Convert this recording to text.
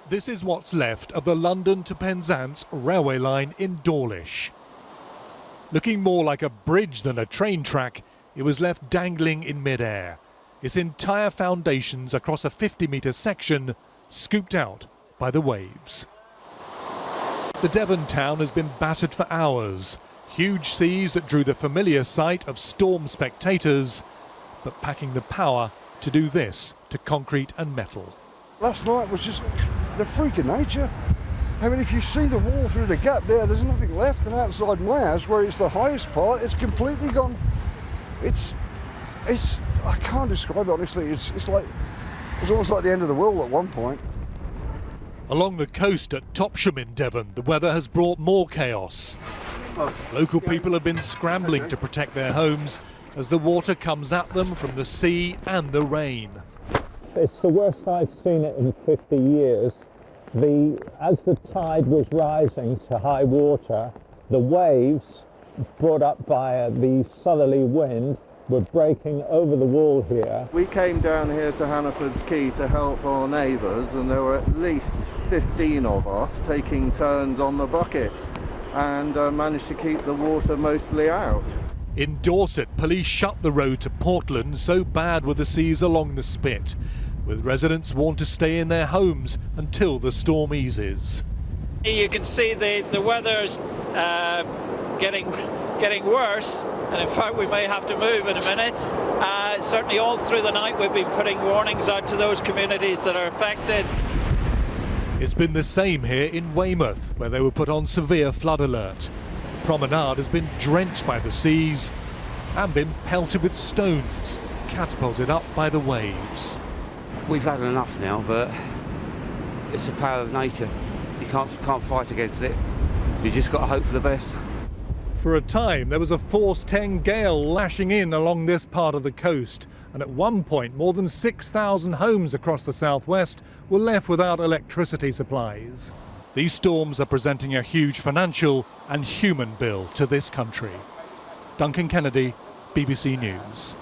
This is what's left of the London to Penzance railway line in Dawlish. Looking more like a bridge than a train track, it was left dangling in mid-air. Its entire foundations across a 50-metre section scooped out by the waves. The Devon town has been battered for hours. Huge seas that drew the familiar sight of storm spectators, but packing the power to do this to concrete and metal. Last night was just the freak of nature. I mean, if you see the wall through the gap there's nothing left, and outside my house, where it's the highest part, it's completely gone. It's I can't describe it honestly. It's almost like the end of the world at one point. Along the coast at Topsham in Devon, the weather has brought more chaos. Local people have been scrambling to protect their homes as the water comes at them from the sea and the rain. It's the worst I've seen it in 50 years. As the tide was rising to high water, the waves brought up by the southerly wind were breaking over the wall here. We came down here to Hannaford's Quay to help our neighbours, and there were at least 15 of us taking turns on the buckets and managed to keep the water mostly out. In Dorset, police shut the road to Portland, so bad were the seas along the Spit, with residents warned to stay in their homes until the storm eases. You can see the weather's getting worse, and in fact we may have to move in a minute. Certainly all through the night we've been putting warnings out to those communities that are affected. It's been the same here in Weymouth, where they were put on severe flood alert. The promenade has been drenched by the seas and been pelted with stones, catapulted up by the waves. We've had enough now, but it's the power of nature. You can't fight against it. You just got to hope for the best. For a time, there was a force 10 gale lashing in along this part of the coast, and at one point more than 6,000 homes across the southwest were left without electricity supplies. These storms are presenting a huge financial and human bill to this country. Duncan Kennedy, BBC News.